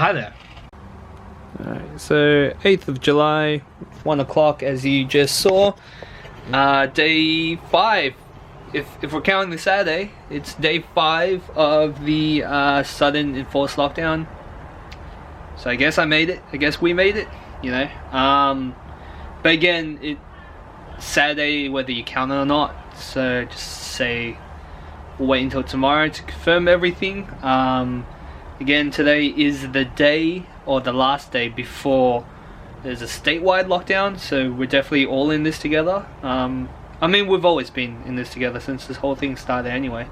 Hi there. Alright, so 8th of July, 1 o'clock as you just saw. Day 5. If we're counting the Saturday, it's day 5 of the sudden enforced lockdown. So I guess I made it. I guess we made it, you know. But again, it's Saturday whether you count it or not. So just say we'll wait until tomorrow to confirm everything. Again, today is the day or the last day before there's a statewide lockdown. So we're definitely all in this together. I mean, we've always been in this together since this whole thing started anyway.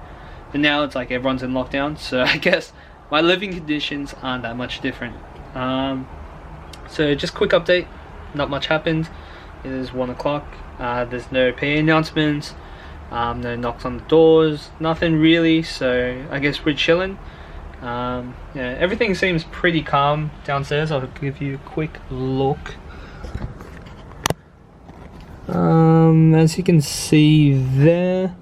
But now it's like everyone's in lockdown, so I guess my living conditions aren't that much different. So just quick update, not much happened. It is 1 o'clock. There's no PA announcements, no knocks on the doors, nothing really, so I guess we're chilling. Yeah, everything seems pretty calm downstairs. I'll give you a quick look. As you can see there,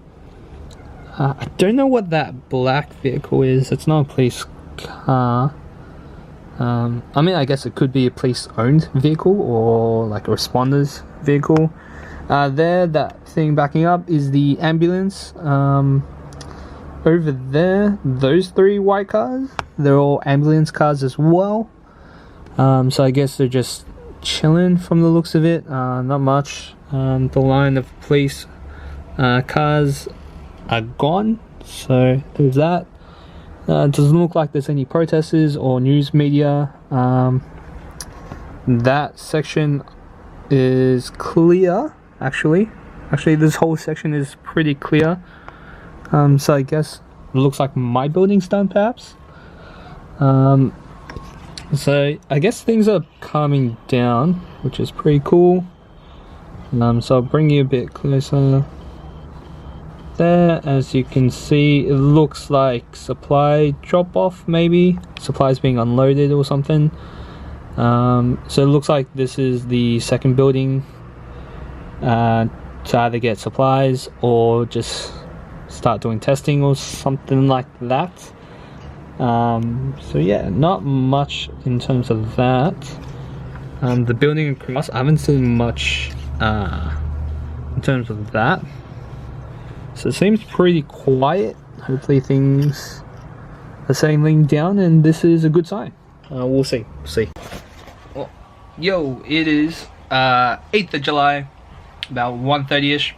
I don't know what that black vehicle is. It's not a police car. I mean, I guess it could be a police-owned vehicle or like a responder's vehicle. There, that thing backing up is the ambulance. Over there, those 3 white cars, they're all ambulance cars as well. So I guess they're just chilling from the looks of it. Not much. The line of police cars are gone, so there's that. It doesn't look like there's any protesters or news media. That section is clear, actually this whole section is pretty clear. So I guess it looks like my building's done, perhaps. So I guess things are calming down, which is pretty cool. So I'll bring you a bit closer. There, as you can see, it looks like supply drop off, maybe supplies being unloaded or something. So it looks like this is the second building to either get supplies or just start doing testing or something like that. So yeah, not much in terms of that. The building across, I haven't seen much in terms of that. So it seems pretty quiet. Hopefully things are settling down and this is a good sign. We'll see. Well, yo, it is 8th of July, about 1:30ish.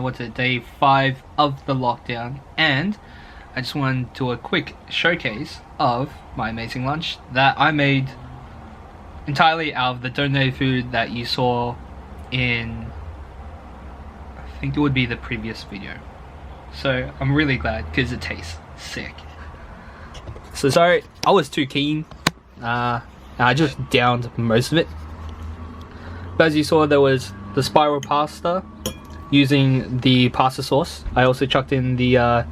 What's it, day 5 of the lockdown, and I just wanted to do a quick showcase of my amazing lunch that I made entirely out of the donated food that you saw in, I think it would be the previous video. So I'm really glad because it tastes sick. So sorry, I was too keen. I just downed most of it. But as you saw, there was the spiral pasta using the pasta sauce. I also chucked in the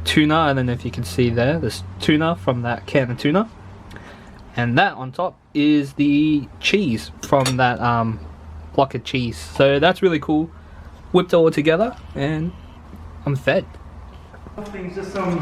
tuna. I don't know if you can see there's tuna from that can of tuna. And that on top is the cheese from that block of cheese. So that's really cool. Whipped it all together and I'm fed. Things, just some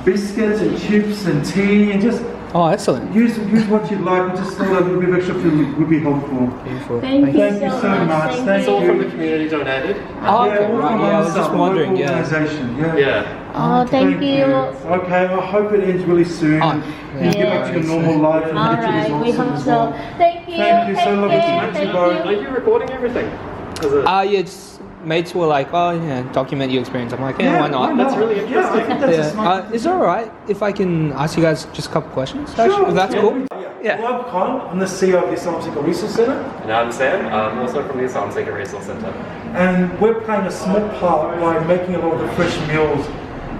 biscuits and chips and tea and just excellent. Use what you like. We just thought a little bit of extra food would be helpful. Beautiful. Thank you so much. Thank It's all you. from the community donated. Oh, okay, right. Yeah, I was just wondering. Yeah. Organisation. Yeah. Oh, thank you. Okay, I hope it ends really soon. You get back to your normal life and get your Alright, we results. hope so. Thank you. Thank you, so lovely to meet you both. Are you recording everything? Yeah, just mates were like, oh yeah, document your experience. I'm like, yeah, why not? That's really Yeah, I interesting. think that's a smart Is it alright if I can ask you guys just a couple questions? Actually, if that's cool. Yeah. Well, I'm Con. I'm the CEO of the Asylum Seeker Resource Centre, And I'm Sam. I'm also from the Asylum Seeker Resource Centre. and we're playing a small part by making a lot of the fresh meals.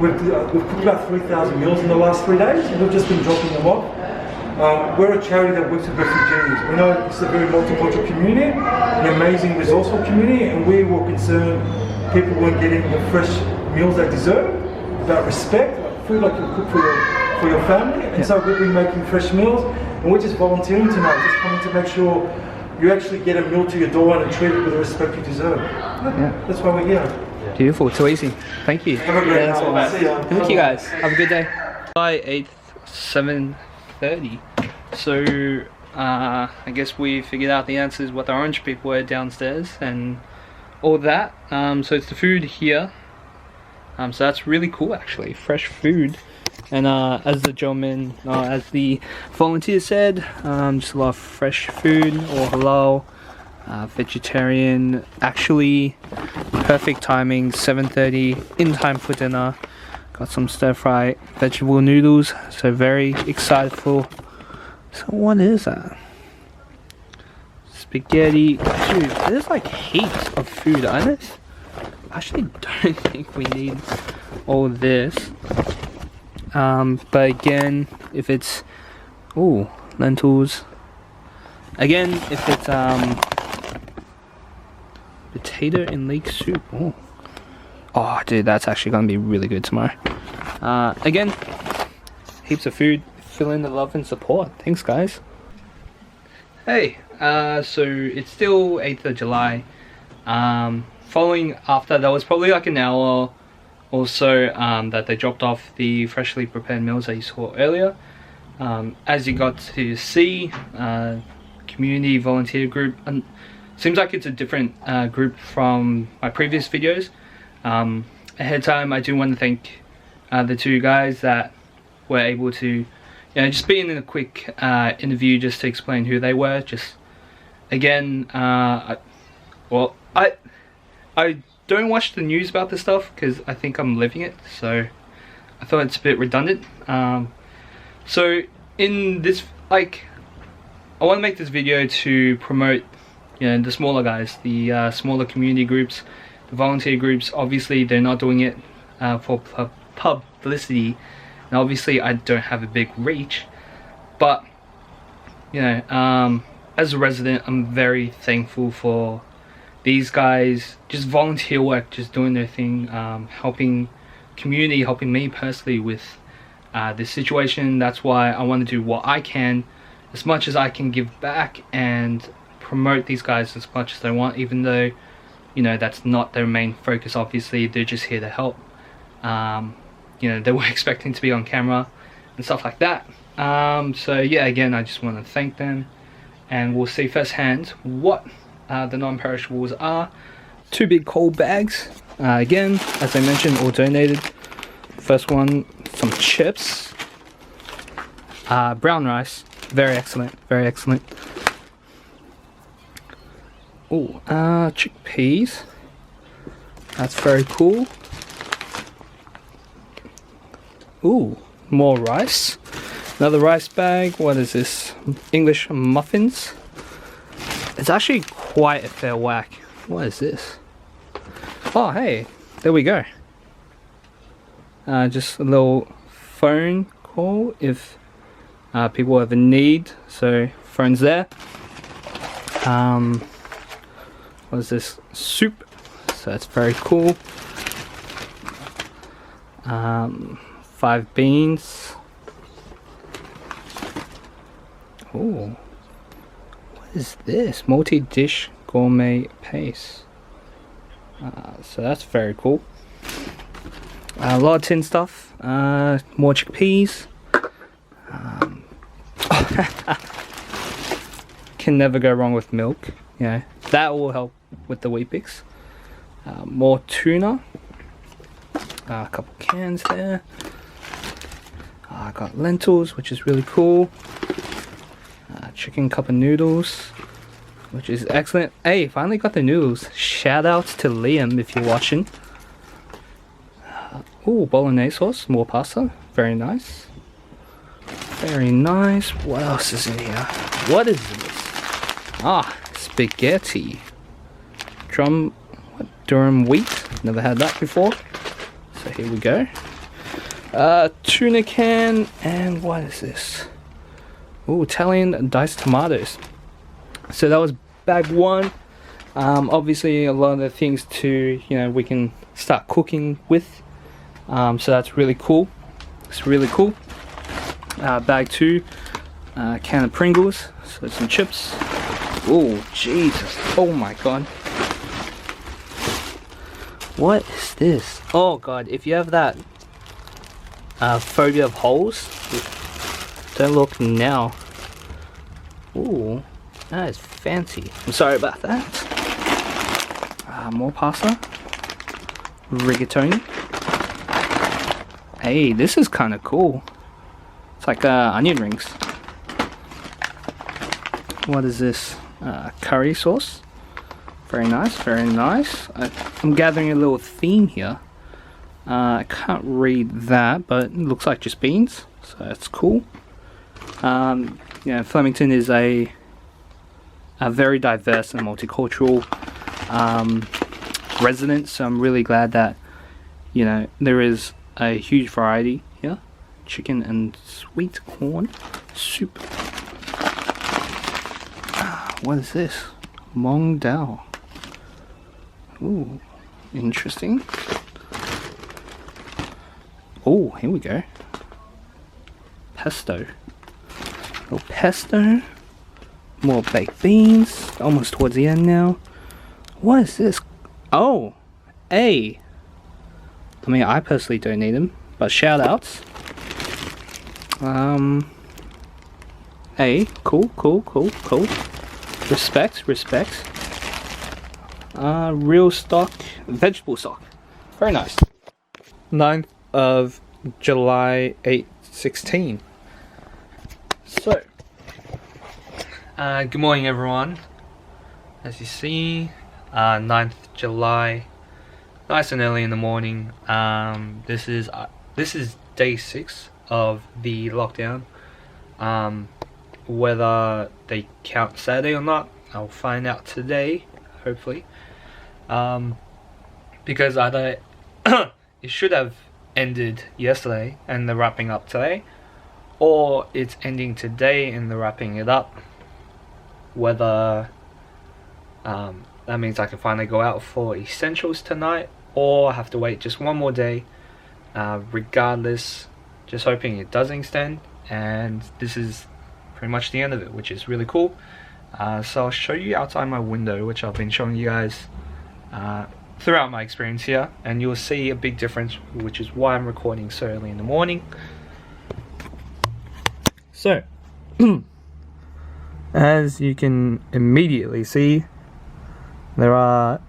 We've cooked about 3,000 meals in the last 3 days, and we've just been dropping them off. We're a charity that works with refugees. We know it's a very multicultural community, an amazing resourceful community, and we were concerned people weren't getting the fresh meals they deserve, about respect, like food like you cook for your family. And so we've been making fresh meals, and we're just volunteering tonight, just coming to make sure you actually get a meal to your door and treat it with the respect you deserve. That's why we're here. Beautiful, too easy. Thank you. Have a great night. See ya. Thank you guys. Have a good day. July 8th, 7:30. So I guess we figured out the answers what the orange people were downstairs and all that. So it's the food here. So that's really cool actually, fresh food. And as the gentleman, as the volunteer said, just a lot of fresh food, or halal, vegetarian. Actually, perfect timing, 7:30, in time for dinner. Got some stir-fry vegetable noodles, so very excited for. So what is that? Spaghetti. Dude, there's like heaps of food. I actually don't think we need all this. But again, if it's lentils. Again, if it's potato and leek soup. Oh, dude, that's actually gonna be really good tomorrow. Again, heaps of food. Fill in the love and support. Thanks, guys. Hey, so it's still 8th of July. Following after, that was probably like an hour or so that they dropped off the freshly prepared meals that you saw earlier. As you got to see, community volunteer group. Seems like it's a different group from my previous videos. Ahead of time, I do want to thank the two guys that were able to, just be in a quick interview just to explain who they were. Just again, I don't watch the news about this stuff because I think I'm living it, so I thought it's a bit redundant. So in this, I want to make this video to promote, the smaller guys, the smaller community groups, the volunteer groups. Obviously, they're not doing it for publicity, and obviously, I don't have a big reach. But as a resident, I'm very thankful for these guys, just volunteer work, just doing their thing, helping community, helping me personally with this situation. That's why I want to do what I can, as much as I can give back and promote these guys as much as they want, even though that's not their main focus. Obviously, they're just here to help. They were expecting to be on camera and stuff like that. So yeah, again, I just want to thank them, and we'll see firsthand what the non-perishables are. 2 big cold bags, again, as I mentioned, all donated. First one, some chips, brown rice, very excellent, very excellent. Chickpeas, that's very cool. More rice, another rice bag. What is this? English muffins. It's actually quite a fair whack. What is this? Oh, hey, there we go. Just a little phone call if people have a need. So phone's there. What is this? Soup. So that's very cool. 5 beans. What is this? Multi-dish gourmet paste. So that's very cool. A lot of tin stuff. More chickpeas. Can never go wrong with milk. That will help with the Weet-Bix. More tuna. A couple cans there. I got lentils, which is really cool. Chicken cup of noodles, which is excellent. Hey, finally got the noodles. Shout out to Liam if you're watching. Bolognese sauce, more pasta. Very nice. Very nice. What else is in here? What is this? Spaghetti. Durum wheat. Never had that before. So here we go. Tuna can, and what is this? Italian diced tomatoes. So that was bag 1. Obviously a lot of the things to, we can start cooking with. So that's really cool. It's really cool. Bag 2, can of Pringles, so some chips. Jesus, oh my god. What is this? Oh god, if you have that phobia of holes, Don't look now. Ooh, that is fancy. I'm sorry about that. More pasta. Rigatoni. Hey, this is kind of cool. It's like onion rings. What is this? Curry sauce. Very nice, very nice. I'm gathering a little theme here. I can't read that, but it looks like just beans, so that's cool. Yeah, Flemington is a very diverse and multicultural residence, so I'm really glad that, you know, there is a huge variety here. Chicken and sweet corn soup. What is this? Mong Dao. Ooh, interesting. Oh, here we go. Pesto. Little pesto. More baked beans. Almost towards the end now. What is this? Oh, I mean, I personally don't need them, but shout outs. Cool. Respect. Real stock, vegetable stock. Very nice. 9th of July 8/16. So, good morning everyone. As you see, 9th July, nice and early in the morning. This is day 6 of the lockdown. Whether they count Saturday or not, I'll find out today, hopefully. Because either it should have ended yesterday and they're wrapping up today, or it's ending today and they're wrapping it up. Whether that means I can finally go out for essentials tonight, or I have to wait just one more day. Regardless, just hoping it doesn't extend, and this is pretty much the end of it, which is really cool. So I'll show you outside my window, which I've been showing you guys throughout my experience here, and you'll see a big difference, which is why I'm recording so early in the morning. So as you can immediately see, there are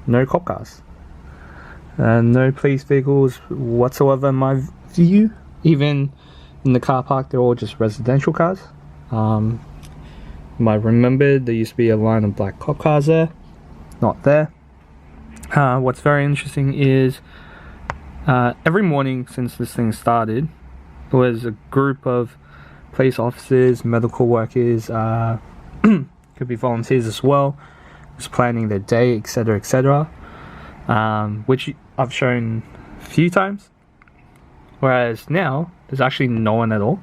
no cop cars, no police vehicles whatsoever in my view. Even in the car park, they're all just residential cars. You might remember there used to be a line of black cop cars there, not there. What's very interesting is every morning since this thing started, there was a group of police officers, medical workers, could be volunteers as well, just planning their day, etc., which I've shown a few times. Whereas now, there's actually no one at all.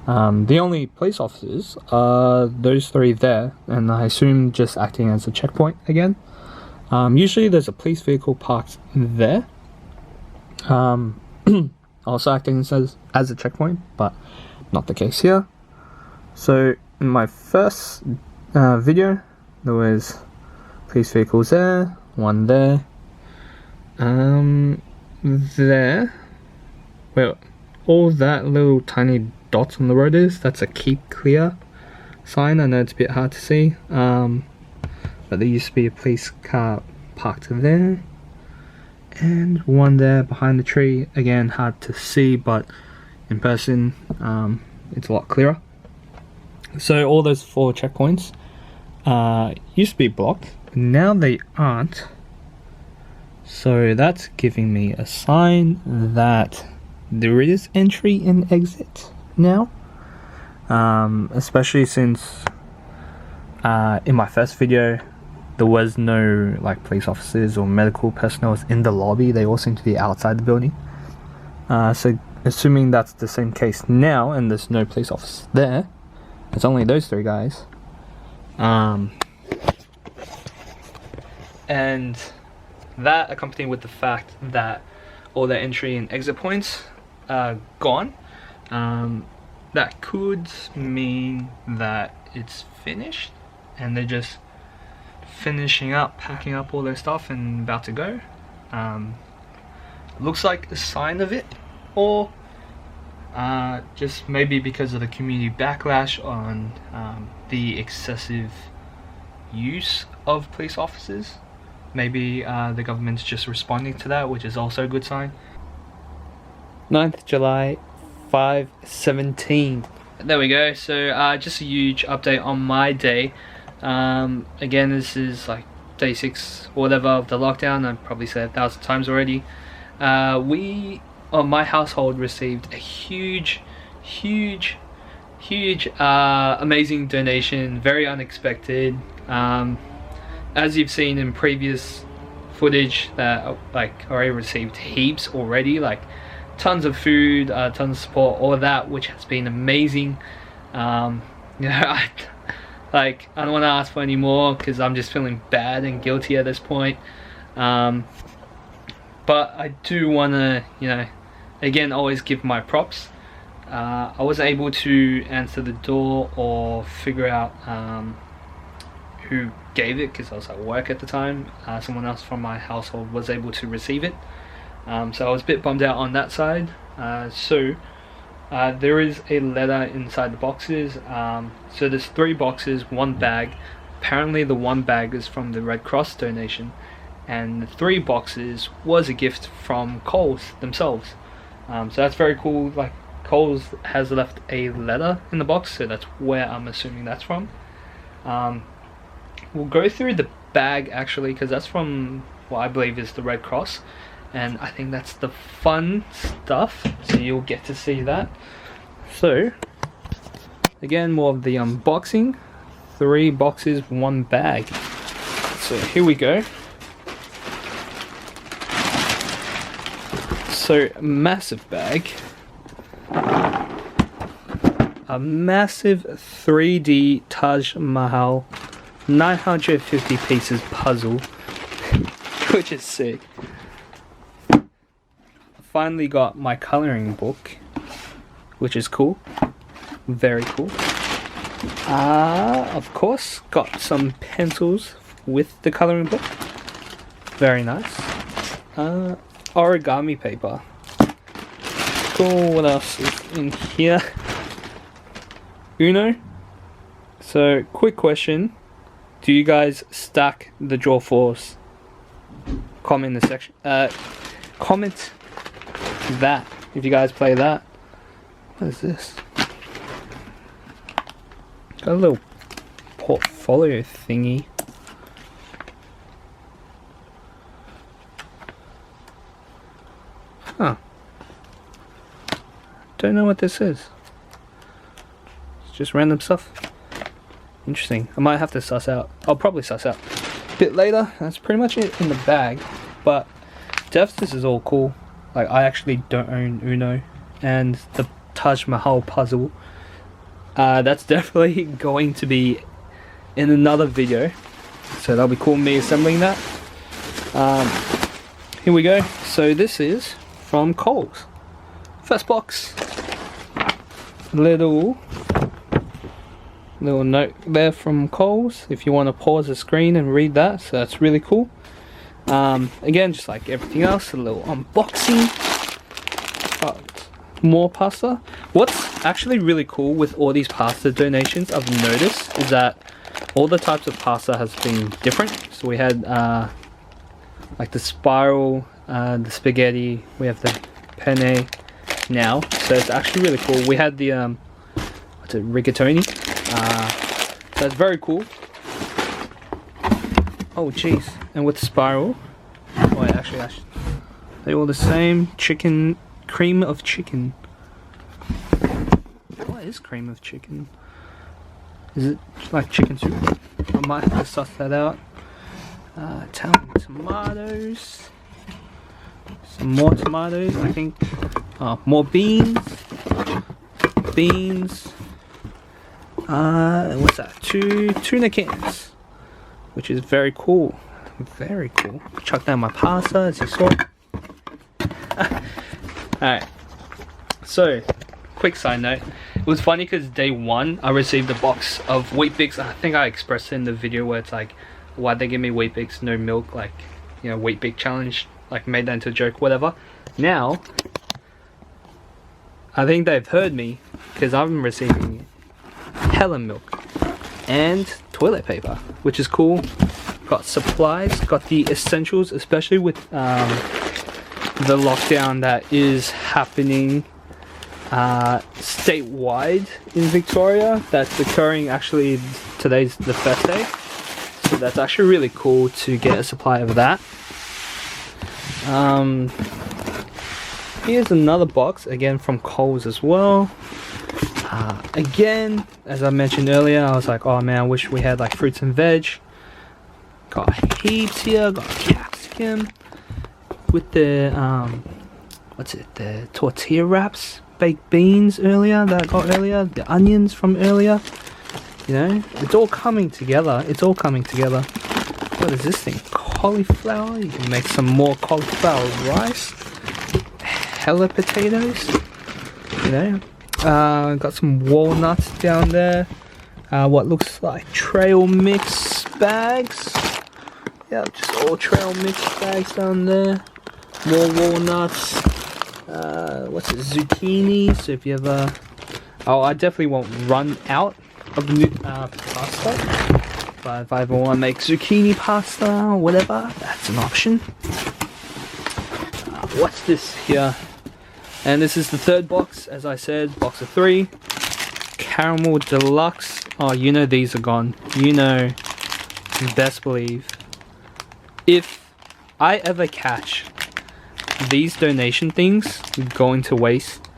The only police officers are those 3 there, and I assume just acting as a checkpoint again. Usually there's a police vehicle parked there, also acting as a checkpoint, but not the case here. So in my first video, there was police vehicles there, one there, there. Well, all that little tiny dots on the road that's a keep clear sign. I know it's a bit hard to see, but there used to be a police car parked there, and one there behind the tree. Again, hard to see, but in person it's a lot clearer. So all those 4 checkpoints used to be blocked, now they aren't. So that's giving me a sign that there is entry and exit now, especially since in my first video there was no like police officers or medical personnel in the lobby. They all seem to be outside the building. So assuming that's the same case now and there's no police officers there, it's only those 3 guys, and that accompanied with the fact that all the entry and exit points are gone, that could mean that it's finished and they're just finishing up, packing up all their stuff and about to go. Looks like a sign of it, or just maybe because of the community backlash on the excessive use of police officers. Maybe the government's just responding to that, which is also a good sign. 9th July, 5:17. There we go. So just a huge update on my day. Again, this is like day 6 or whatever of the lockdown. I've probably said 1,000 times already. My household received a huge amazing donation, very unexpected. As you've seen in previous footage, that like already received heaps already, like tons of food, tons of support, all of that, which has been amazing. You know, I don't want to ask for any more because I'm just feeling bad and guilty at this point. But I do want to, you know, again, always give my props. I wasn't able to answer the door or figure out who gave it because I was at work at the time. Someone else from my household was able to receive it. So I was a bit bummed out on that side. There is a letter inside the boxes. So there's 3 boxes, 1 bag. Apparently the 1 bag is from the Red Cross donation, and the 3 boxes was a gift from Coles themselves. So that's very cool. Like, Coles has left a letter in the box, so that's where I'm assuming that's from. We'll go through the bag actually, because that's from what I believe is the Red Cross, and I think that's the fun stuff, so you'll get to see that. So again, more of the unboxing. 3 boxes, 1 bag. So here we go. So massive bag, a massive 3D Taj Mahal 950 pieces puzzle, which is sick. Finally got my coloring book, which is cool, very cool. Of course, got some pencils with the coloring book, very nice. Origami paper, cool. What else is in here? Uno. So quick question, do you guys stack the Draw Force? Comment in the section, comment that if you guys play that. What is this? Got a little portfolio thingy. Huh. Don't know what this is. It's just random stuff. Interesting. I might have to suss out. I'll probably suss out a bit later. That's pretty much it in the bag. But Devs, this is all cool. Like, I actually don't own Uno, and the Taj Mahal puzzle, that's definitely going to be in another video, so that'll be cool, me assembling that. Here we go. So this is from Coles. First box, little note there from Coles if you want to pause the screen and read that, so that's really cool. Again, just like everything else, a little unboxing. More pasta. What's actually really cool with all these pasta donations I've noticed is that all the types of pasta has been different. So we had like the spiral, the spaghetti, we have the penne now, so it's actually really cool. We had the what's it, rigatoni, so it's very cool. Oh jeez. And with spiral, oh actually they're all the same. Chicken, cream of chicken. What is cream of chicken? Is it like chicken soup? I might have to suss that out. Italian tomatoes. Some more tomatoes, I think. More beans. What's that? 2 tuna cans, which is very cool. Very cool. Chuck down my pasta as you saw. Alright. So, quick side note. It was funny because day 1 I received a box of Weet-Bix. I think I expressed it in the video where it's like, why'd they give me Weet-Bix, no milk, like, you know, Weet-Bix challenge, like made that into a joke, whatever. Now, I think they've heard me because I'm receiving hella milk and toilet paper, which is cool. Got supplies, got the essentials, especially with the lockdown that is happening statewide in Victoria. That's occurring actually, today's the first day. So that's actually really cool to get a supply of that. Here's another box, again from Coles as well. Again, as I mentioned earlier, I was like, oh man, I wish we had like fruits and veg. Got heaps here, got capsicum with the what's it, the tortilla wraps, baked beans earlier that I got earlier, the onions from earlier. You know, it's all coming together. It's all coming together. What is this thing? Cauliflower. You can make some more cauliflower rice. Hella potatoes. You know, got some walnuts down there. What looks like trail mix bags. Yeah, just all trail mix bags down there. More walnuts. What's it? Zucchini. So if you ever, I definitely won't run out of new pasta. But if I ever want to make zucchini pasta or whatever, that's an option. What's this here? And this is the third box, as I said, box of 3. Caramel Deluxe. Oh, you know these are gone. You know, you best believe. If I ever catch these donation things going to waste,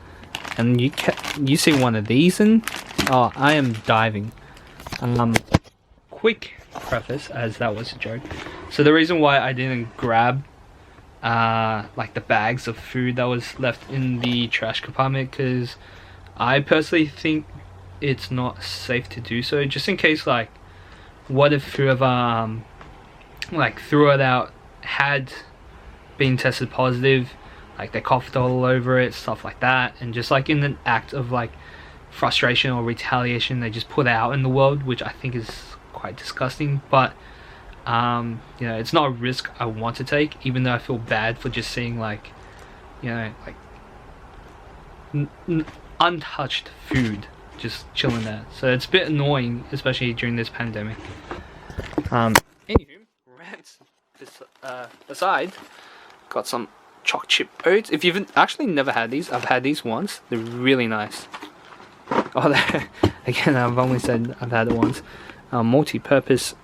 and you see one of these in, oh, I am diving. Quick preface, as that was a joke. So the reason why I didn't grab like the bags of food that was left in the trash compartment, because I personally think it's not safe to do so, just in case, like, what if whoever like threw it out had been tested positive, like they coughed all over it, stuff like that, and just like in an act of like frustration or retaliation, they just put it out in the world, which I think is quite disgusting. But you know, it's not a risk I want to take, even though I feel bad for just seeing, like, you know, like untouched food just chilling there. So it's a bit annoying, especially during this pandemic. Anywho, rants aside, got some choc chip oats. If you've actually never had these, I've had these once. They're really nice. Oh, again, I've only said I've had it once. Multi-purpose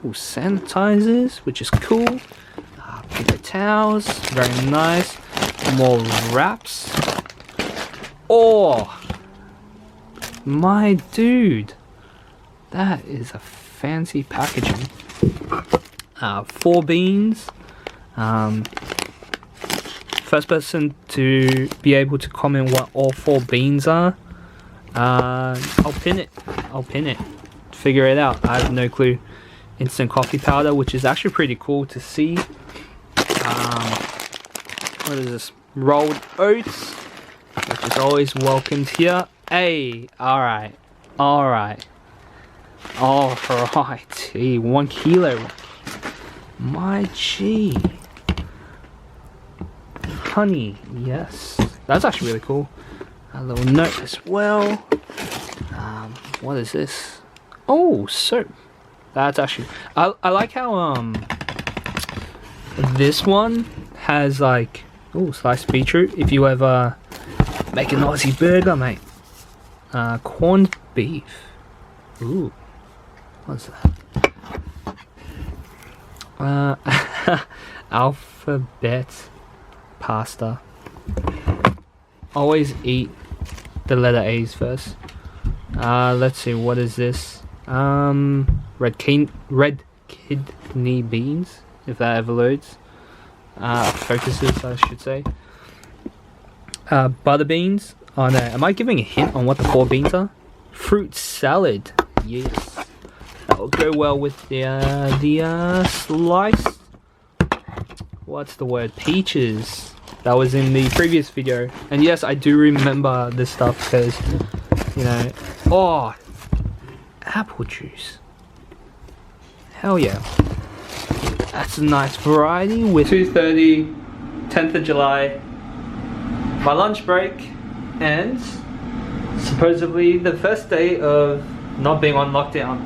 sanitizers, which is cool. Paper towels, very nice. More wraps. Oh, my dude, that is a fancy packaging. 4 beans. First person to be able to comment what all 4 beans are, I'll pin it. Figure it out. I have no clue. Instant coffee powder, which is actually pretty cool to see. What is this? Rolled oats, which is always welcomed here. Hey, alright. 1 kilo. My G. Honey, yes. That's actually really cool. A little note as well. What is this? Oh, soap. That's actually, I like how this one has like, oh, sliced beetroot. If you ever make an Aussie burger, mate. Corned beef. Ooh, what's that? Alphabet pasta. Always eat the letter A's first. Let's see, what is this? Red kidney beans, if that ever loads. Focuses, I should say. Butter beans. Oh no, am I giving a hint on what the 4 beans are? Fruit salad. Yes, that will go well with the sliced. What's the word? Peaches. That was in the previous video, and yes, I do remember this stuff because, you know. Oh, apple juice. Hell yeah. That's a nice variety with 2:30, 10th of July. My lunch break. and supposedly the first day of not being on lockdown.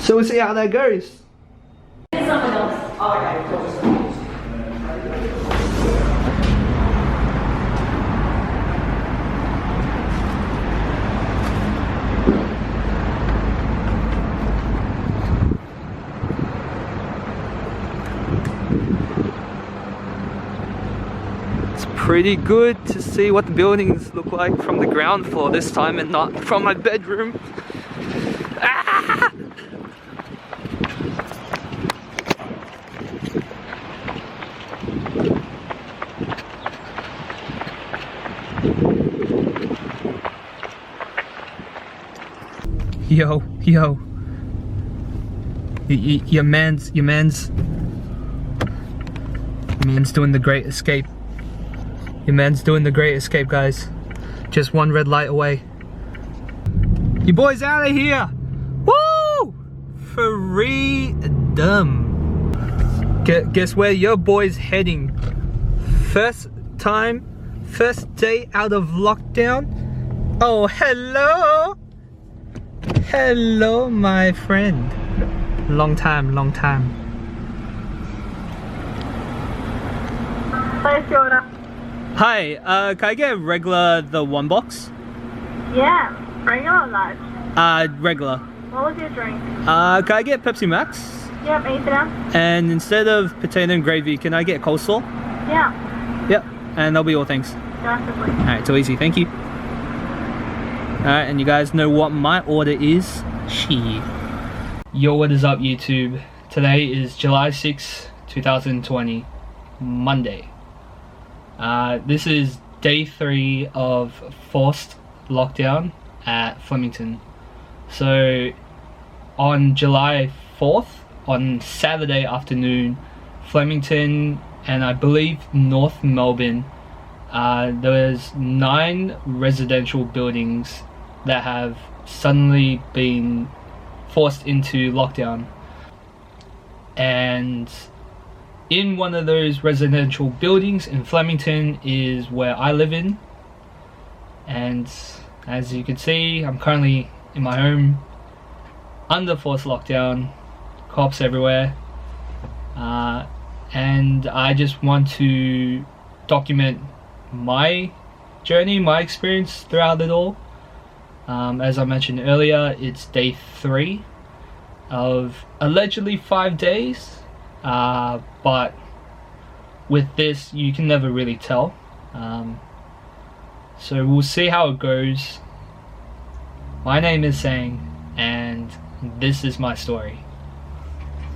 So we'll see how that goes. Pretty good to see what the buildings look like from the ground floor this time and not from my bedroom. Ah! Yo. Your man's doing the great escape. Your man's doing the great escape, guys. Just one red light away. Your boy's out of here! Woo! Freedom. Guess where your boy's heading? First day out of lockdown? Oh, hello! Hello, my friend. Long time. Place your order. Hi, can I get regular the one box? Yeah, regular or large? Regular. What was your drink? Can I get Pepsi Max? Yep, anything else? And instead of potato and gravy, can I get coleslaw? Yeah, Yep, and that'll be all, thanks. drastically. Alright, too easy, thank you. Alright, and you guys know what my order is? Yo, what is up, YouTube? Today is July 6, 2020, Monday. This is day 3 of forced lockdown at Flemington. So on July 4th, on Saturday afternoon, Flemington and I believe North Melbourne, there was 9 residential buildings that have suddenly been forced into lockdown. And in one of those residential buildings in Flemington is where I live in. And as you can see, I'm currently in my home under forced lockdown, cops everywhere. And I just want to document my journey, my experience throughout it all. As I mentioned earlier, it's day 3 of allegedly 5 days. But with this, you can never really tell. So we'll see how it goes. My name is Sang, and this is my story.